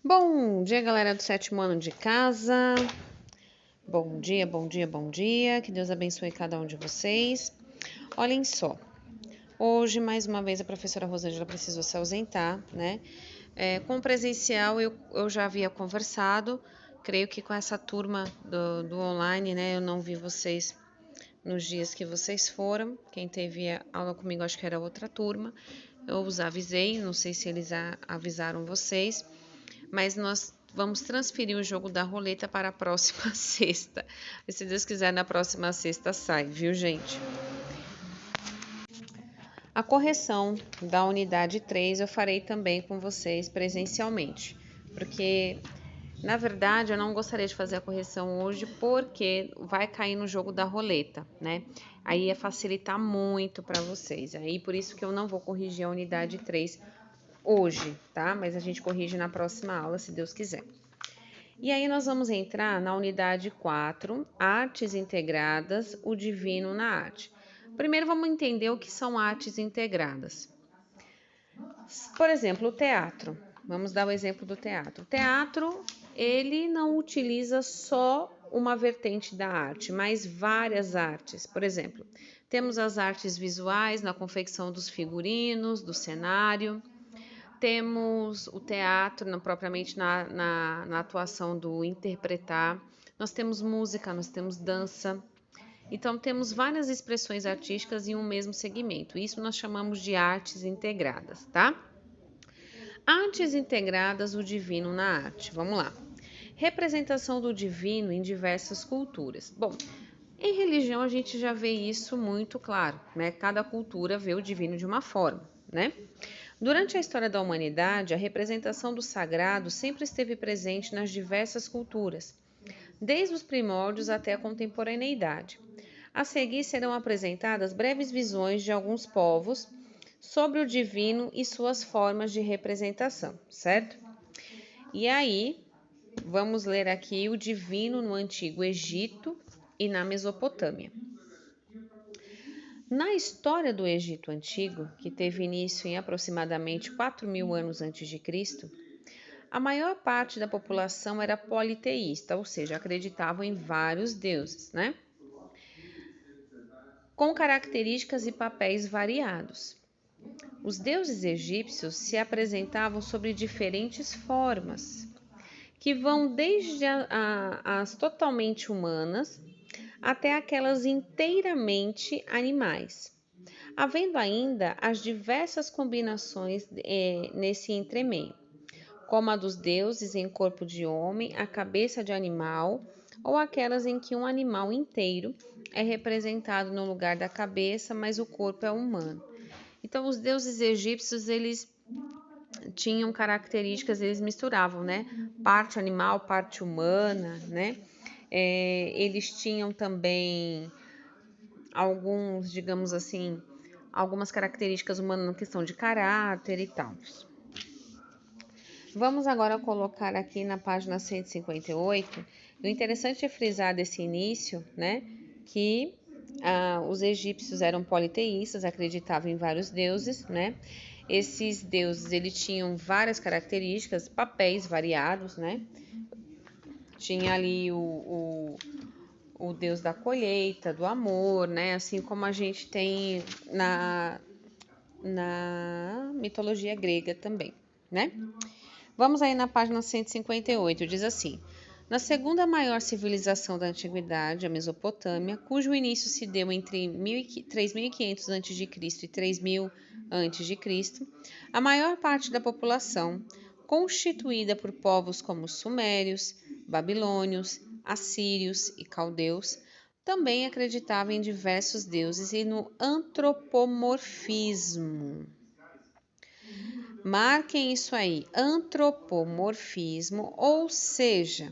Bom dia, galera do 7º ano de casa. Bom dia, bom dia, bom dia. Que Deus abençoe cada um de vocês. Olhem só, hoje, mais uma vez, a professora Rosângela precisou se ausentar, né? Com o presencial, eu já havia conversado. Creio que com essa turma do online, né? Eu não vi vocês nos dias que vocês foram. Quem teve aula comigo, acho que era outra turma. Eu os avisei, não sei se eles avisaram vocês, mas nós vamos transferir o jogo da roleta para a próxima sexta. E se Deus quiser, na próxima sexta sai, viu, gente? A correção da unidade 3 eu farei também com vocês presencialmente, porque na verdade eu não gostaria de fazer a correção hoje porque vai cair no jogo da roleta, né? Aí ia facilitar muito para vocês. Aí por isso que eu não vou corrigir a unidade 3 hoje, tá? Mas a gente corrige na próxima aula, se Deus quiser. E aí nós vamos entrar na unidade 4, Artes Integradas, o Divino na Arte. Primeiro vamos entender o que são artes integradas. Por exemplo, o teatro. Vamos dar o exemplo do teatro. O teatro, ele não utiliza só uma vertente da arte, mas várias artes. Por exemplo, temos as artes visuais na confecção dos figurinos, do cenário. Temos o teatro, propriamente na atuação do interpretar. Nós temos música, nós temos dança. Então, temos várias expressões artísticas em um mesmo segmento. Isso nós chamamos de artes integradas, tá? Artes integradas, o divino na arte. Vamos lá. Representação do divino em diversas culturas. Bom, em religião a gente já vê isso muito claro, né? Cada cultura vê o divino de uma forma, né? Durante a história da humanidade, a representação do sagrado sempre esteve presente nas diversas culturas, desde os primórdios até a contemporaneidade. A seguir serão apresentadas breves visões de alguns povos sobre o divino e suas formas de representação, certo? E aí, vamos ler aqui o divino no Antigo Egito e na Mesopotâmia. Na história do Egito Antigo, que teve início em aproximadamente 4.000 anos antes de Cristo, a maior parte da população era politeísta, ou seja, acreditavam em vários deuses, né? Com características e papéis variados. Os deuses egípcios se apresentavam sob diferentes formas, que vão desde as totalmente humanas até aquelas inteiramente animais, havendo ainda as diversas combinações nesse entremeio, como a dos deuses em corpo de homem, a cabeça de animal, ou aquelas em que um animal inteiro é representado no lugar da cabeça, mas o corpo é humano. Então, os deuses egípcios, eles tinham características, eles misturavam, né? Parte animal, parte humana, né? Eles tinham também alguns, digamos assim, algumas características humanas na questão de caráter e tal. Vamos agora colocar aqui na página 158. O interessante é frisar desse início, né, que os egípcios eram politeístas, acreditavam em vários deuses, né? Esses deuses, eles tinham várias características, papéis variados, né? Tinha ali o deus da colheita, do amor, né? Assim como a gente tem na mitologia grega também, né? Vamos aí na página 158, diz assim: na segunda maior civilização da antiguidade, a Mesopotâmia, cujo início se deu entre 3.500 a.C. e 3.000 a.C., a maior parte da população, constituída por povos como sumérios, babilônios, assírios e caldeus, também acreditava em diversos deuses e no antropomorfismo. Marquem isso aí, antropomorfismo, ou seja,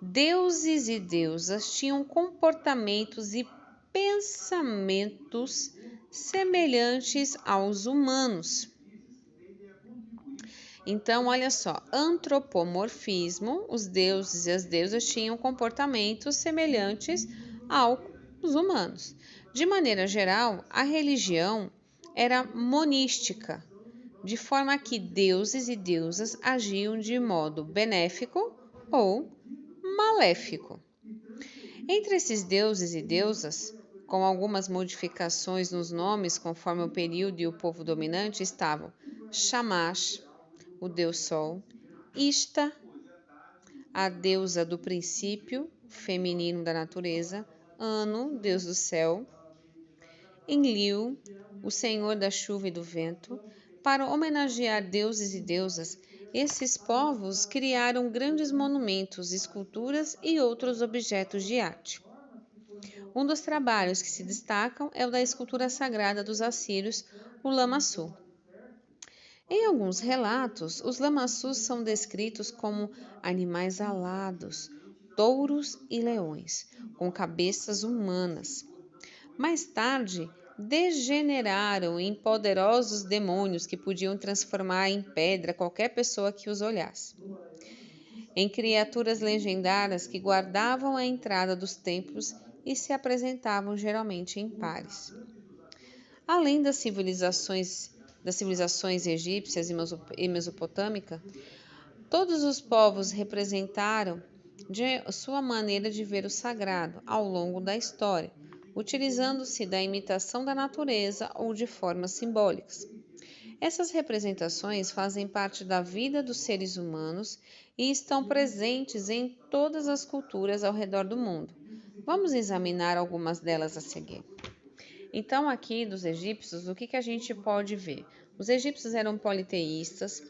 deuses e deusas tinham comportamentos e pensamentos semelhantes aos humanos. Então, olha só, antropomorfismo, os deuses e as deusas tinham comportamentos semelhantes aos humanos. De maneira geral, a religião era monística, de forma que deuses e deusas agiam de modo benéfico ou maléfico. Entre esses deuses e deusas, com algumas modificações nos nomes conforme o período e o povo dominante, estavam Shamash, o deus Sol, Ishtar, a deusa do princípio feminino da natureza, Anu, deus do céu, Enlil, o senhor da chuva e do vento. Para homenagear deuses e deusas, esses povos criaram grandes monumentos, esculturas e outros objetos de arte. Um dos trabalhos que se destacam é o da escultura sagrada dos assírios, o Lamassu. Em alguns relatos, os lamassus são descritos como animais alados, touros e leões, com cabeças humanas. Mais tarde, degeneraram em poderosos demônios que podiam transformar em pedra qualquer pessoa que os olhasse. Em criaturas legendárias que guardavam a entrada dos templos e se apresentavam geralmente em pares. Além das civilizações egípcias e mesopotâmica, todos os povos representaram de sua maneira de ver o sagrado ao longo da história, utilizando-se da imitação da natureza ou de formas simbólicas. Essas representações fazem parte da vida dos seres humanos e estão presentes em todas as culturas ao redor do mundo. Vamos examinar algumas delas a seguir. Então, aqui dos egípcios, o que a gente pode ver? Os egípcios eram politeístas.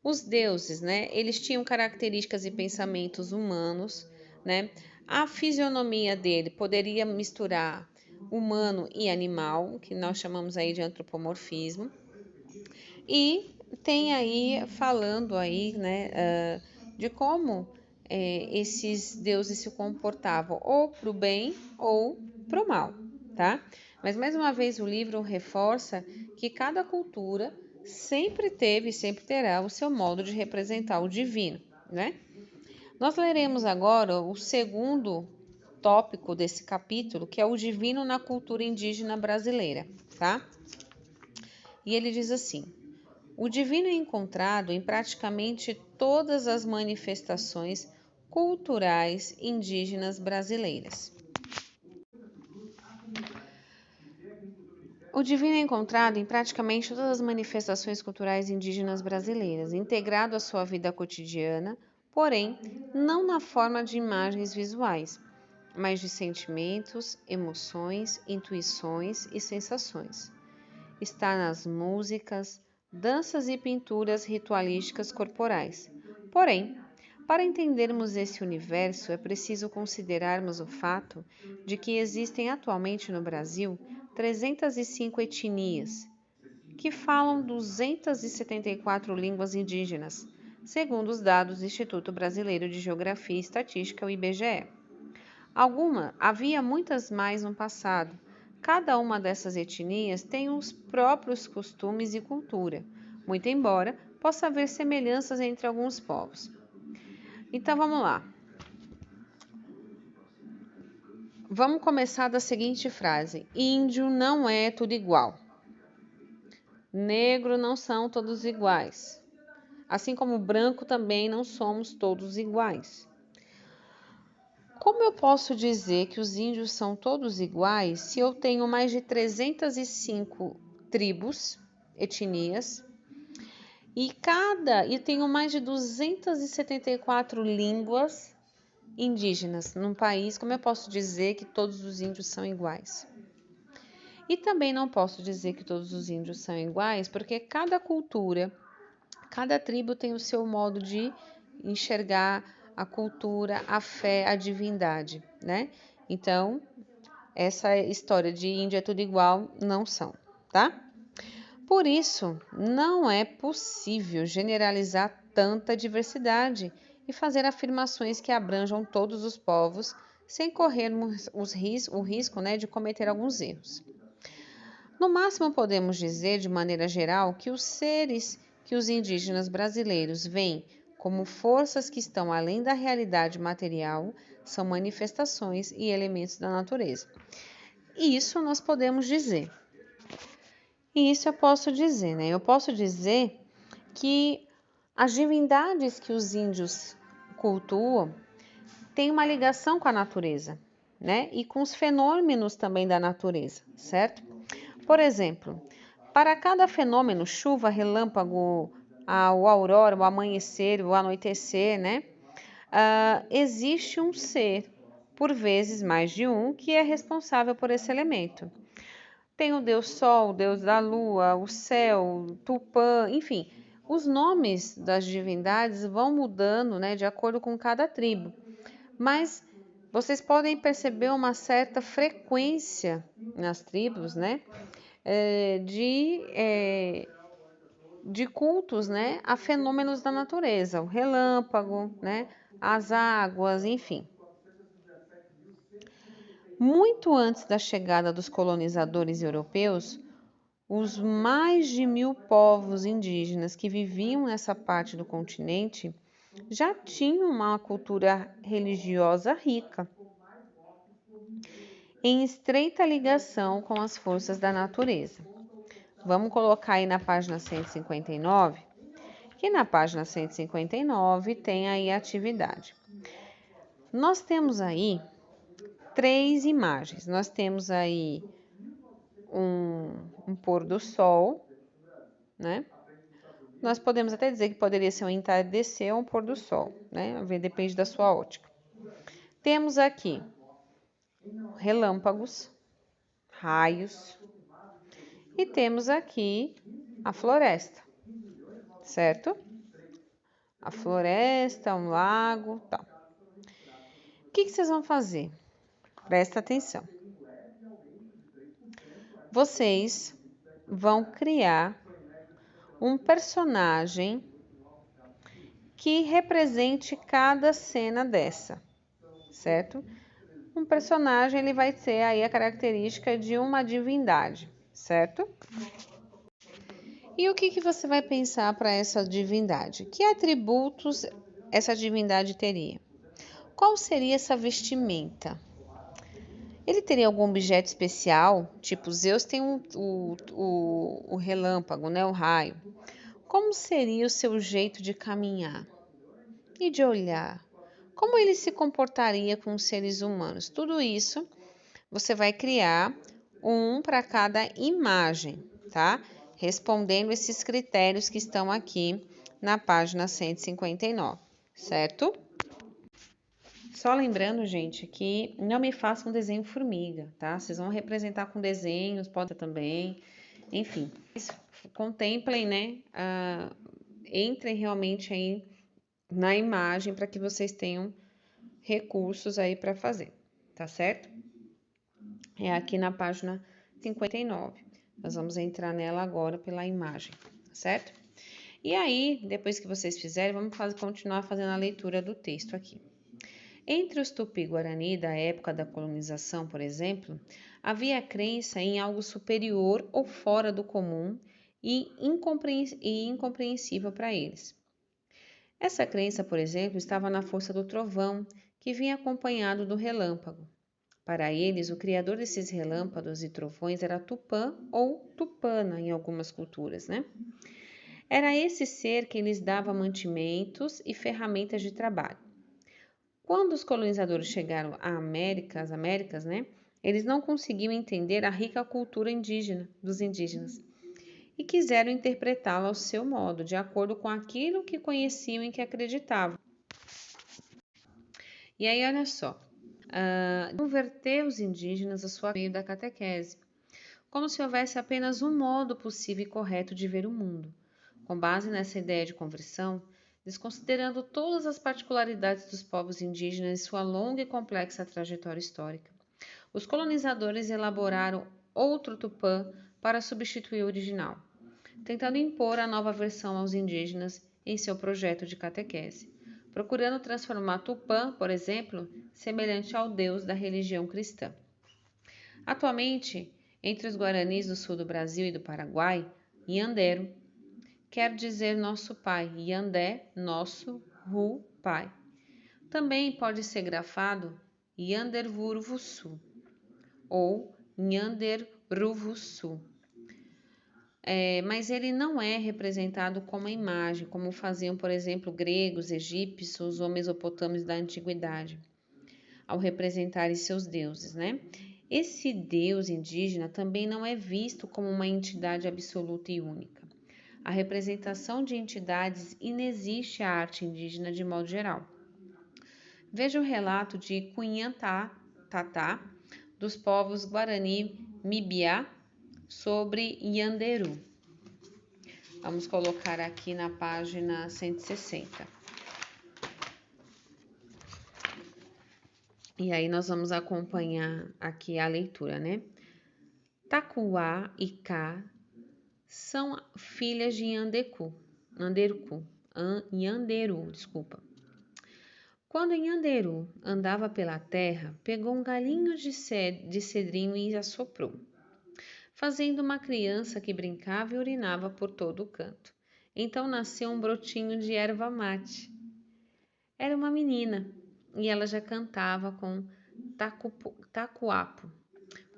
Os deuses, né? Eles tinham características e pensamentos humanos, né? A fisionomia dele poderia misturar humano e animal, que nós chamamos aí de antropomorfismo. E tem aí, falando aí, né, de como esses deuses se comportavam ou para o bem ou para o mal, tá? Mas, mais uma vez, o livro reforça que cada cultura sempre teve e sempre terá o seu modo de representar o divino, né? Nós leremos agora o segundo tópico desse capítulo, que é o divino na cultura indígena brasileira, tá? E ele diz assim: o divino é encontrado em praticamente todas as manifestações culturais indígenas brasileiras. O divino é encontrado em praticamente todas as manifestações culturais indígenas brasileiras, integrado à sua vida cotidiana, porém, não na forma de imagens visuais, mas de sentimentos, emoções, intuições e sensações. Está nas músicas, danças e pinturas ritualísticas corporais. Porém, para entendermos esse universo, é preciso considerarmos o fato de que existem atualmente no Brasil 305 etnias, que falam 274 línguas indígenas, segundo os dados do Instituto Brasileiro de Geografia e Estatística, o IBGE. Havia muitas mais no passado. Cada uma dessas etnias tem os próprios costumes e cultura, muito embora possa haver semelhanças entre alguns povos. Então vamos lá. Vamos começar da seguinte frase: índio não é tudo igual. Negro não são todos iguais. Assim como branco também não somos todos iguais. Como eu posso dizer que os índios são todos iguais se eu tenho mais de 305 tribos, etnias, e tenho mais de 274 línguas indígenas num país? Como eu posso dizer que todos os índios são iguais? E também não posso dizer que todos os índios são iguais, porque cada cultura, cada tribo tem o seu modo de enxergar a cultura, a fé, a divindade, né? Então, essa história de índio é tudo igual, não são, tá? Por isso, não é possível generalizar tanta diversidade e fazer afirmações que abranjam todos os povos sem corrermos o risco, né, de cometer alguns erros. No máximo, podemos dizer, de maneira geral, que os seres que os indígenas brasileiros veem como forças que estão além da realidade material são manifestações e elementos da natureza. Isso nós podemos dizer. E isso eu posso dizer, né? Eu posso dizer que as divindades que os índios cultuam têm uma ligação com a natureza, né? E com os fenômenos também da natureza, certo? Por exemplo, para cada fenômeno, chuva, relâmpago, o aurora, o amanhecer, o anoitecer, né? Existe um ser, por vezes mais de um, que é responsável por esse elemento. Tem o Deus Sol, o Deus da Lua, o céu, Tupã, enfim. Os nomes das divindades vão mudando, né, de acordo com cada tribo. Mas vocês podem perceber uma certa frequência nas tribos, né, de cultos, né, a fenômenos da natureza, o relâmpago, né, as águas, enfim. Muito antes da chegada dos colonizadores europeus, os mais de 1000 povos indígenas que viviam nessa parte do continente já tinham uma cultura religiosa rica, em estreita ligação com as forças da natureza. Vamos colocar aí na página 159, que na página 159 tem aí a atividade. Nós temos aí 3 imagens. Nós temos aí um pôr do sol, né? Nós podemos até dizer que poderia ser um entardecer ou um pôr do sol, né? Depende da sua ótica. Temos aqui relâmpagos, raios e temos aqui a floresta, certo? A floresta, um lago, tal. O que vocês vão fazer? Presta atenção. Vocês vão criar um personagem que represente cada cena dessa, certo? Um personagem, ele vai ter aí a característica de uma divindade, certo? E o que você vai pensar para essa divindade? Que atributos essa divindade teria? Qual seria essa vestimenta? Ele teria algum objeto especial? Tipo, Zeus tem o relâmpago, né? O raio. Como seria o seu jeito de caminhar e de olhar? Como ele se comportaria com os seres humanos? Tudo isso você vai criar um para cada imagem, tá? Respondendo esses critérios que estão aqui na página 159, certo? Só lembrando, gente, que não me façam um desenho formiga, tá? Vocês vão representar com desenhos, pode também, enfim. Contemplem, né? Entrem realmente aí na imagem para que vocês tenham recursos aí para fazer, tá certo? É aqui na página 59. Nós vamos entrar nela agora pela imagem, tá certo? E aí, depois que vocês fizerem, vamos continuar fazendo a leitura do texto aqui. Entre os Tupi-Guarani da época da colonização, por exemplo, havia a crença em algo superior ou fora do comum e incompreensível para eles. Essa crença, por exemplo, estava na força do trovão, que vinha acompanhado do relâmpago. Para eles, o criador desses relâmpagos e trovões era Tupã ou Tupana em algumas culturas, né? Era esse ser quem lhes dava mantimentos e ferramentas de trabalho. Quando os colonizadores chegaram às Américas, né? Eles não conseguiam entender a rica cultura indígena dos indígenas e quiseram interpretá-la ao seu modo, de acordo com aquilo que conheciam e que acreditavam. E aí, olha só, converter os indígenas a sua meio da catequese, como se houvesse apenas um modo possível e correto de ver o mundo. Com base nessa ideia de conversão, desconsiderando todas as particularidades dos povos indígenas e sua longa e complexa trajetória histórica, os colonizadores elaboraram outro Tupã para substituir o original, tentando impor a nova versão aos indígenas em seu projeto de catequese, procurando transformar Tupã, por exemplo, semelhante ao Deus da religião cristã. Atualmente, entre os guaranis do sul do Brasil e do Paraguai, Yandero quer dizer nosso pai, Yandé, nosso, Ru, pai. Também pode ser grafado Yandervurvusu ou Nhanderuvussu. mas ele não é representado como imagem, como faziam, por exemplo, gregos, egípcios ou mesopotâmios da antiguidade, ao representarem seus deuses, né? Esse deus indígena também não é visto como uma entidade absoluta e única. A representação de entidades inexiste à arte indígena de modo geral. Veja o relato de Cunhantá Tatá, dos povos Guarani Mibiá, sobre Yanderu. Vamos colocar aqui na página 160. E aí nós vamos acompanhar aqui a leitura, né? Tacuá e Cá são filhas de Yanderu. Quando Yanderu andava pela terra, pegou um galinho de cedrinho e assoprou, fazendo uma criança que brincava e urinava por todo o canto. Então nasceu um brotinho de erva mate. Era uma menina e ela já cantava com tacuapo.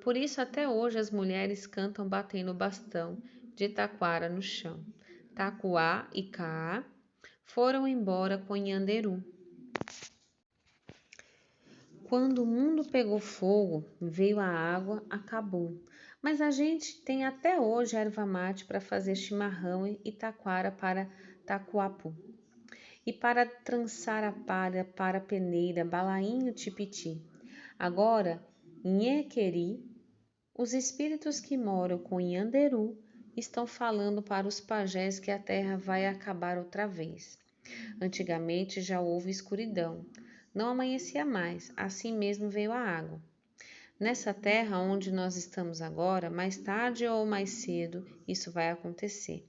Por isso até hoje as mulheres cantam batendo o bastão de taquara no chão. Tacuá e Cá foram embora com Yanderu. Quando o mundo pegou fogo, veio a água, acabou. Mas a gente tem até hoje erva mate para fazer chimarrão e taquara para tacuapu. E para trançar a palha para a peneira, balainho tipiti. Agora, em Equeri, os espíritos que moram com Yanderu estão falando para os pajés que a terra vai acabar outra vez. Antigamente já houve escuridão. Não amanhecia mais, assim mesmo veio a água. Nessa terra onde nós estamos agora, mais tarde ou mais cedo, isso vai acontecer.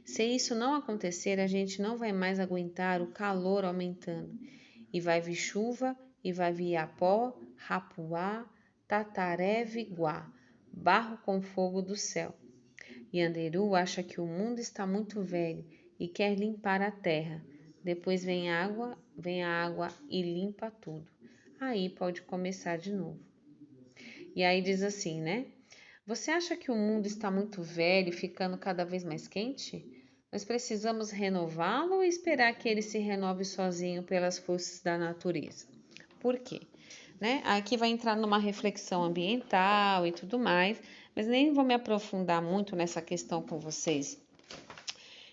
Se isso não acontecer, a gente não vai mais aguentar o calor aumentando. E vai vir chuva, e vai vir Iapó, Rapuá, Tataré, Viguá, barro com fogo do céu. Yanderu acha que o mundo está muito velho e quer limpar a terra. Depois vem a água e limpa tudo. Aí pode começar de novo. E aí diz assim, né? Você acha que o mundo está muito velho e ficando cada vez mais quente? Nós precisamos renová-lo ou esperar que ele se renove sozinho pelas forças da natureza? Por quê? Né? Aqui vai entrar numa reflexão ambiental e tudo mais, mas nem vou me aprofundar muito nessa questão com vocês.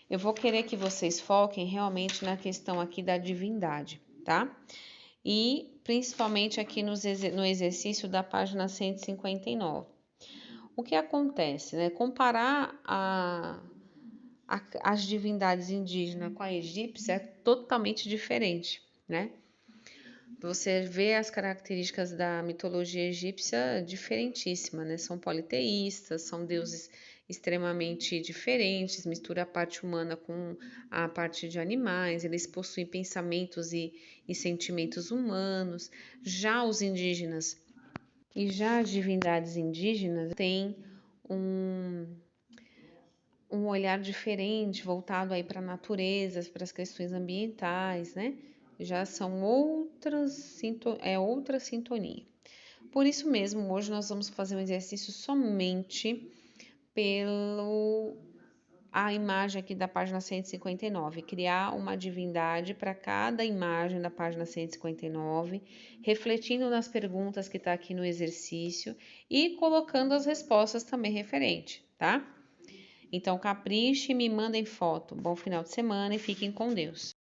Eu vou querer que vocês foquem realmente na questão aqui da divindade, tá? E principalmente aqui no exercício da página 159. O que acontece, né? Comparar as divindades indígenas com a egípcia é totalmente diferente, né? Você vê as características da mitologia egípcia diferentíssima, né? São politeístas, são deuses extremamente diferentes, mistura a parte humana com a parte de animais, eles possuem pensamentos e sentimentos humanos. Já os indígenas e já as divindades indígenas têm um olhar diferente, voltado aí para a natureza, para as questões ambientais, né? Já são outra sintonia. Por isso mesmo, hoje nós vamos fazer um exercício somente pelo a imagem aqui da página 159, criar uma divindade para cada imagem da página 159, refletindo nas perguntas que está aqui no exercício e colocando as respostas também referente, tá? Então, capriche e me mandem foto. Bom final de semana e fiquem com Deus.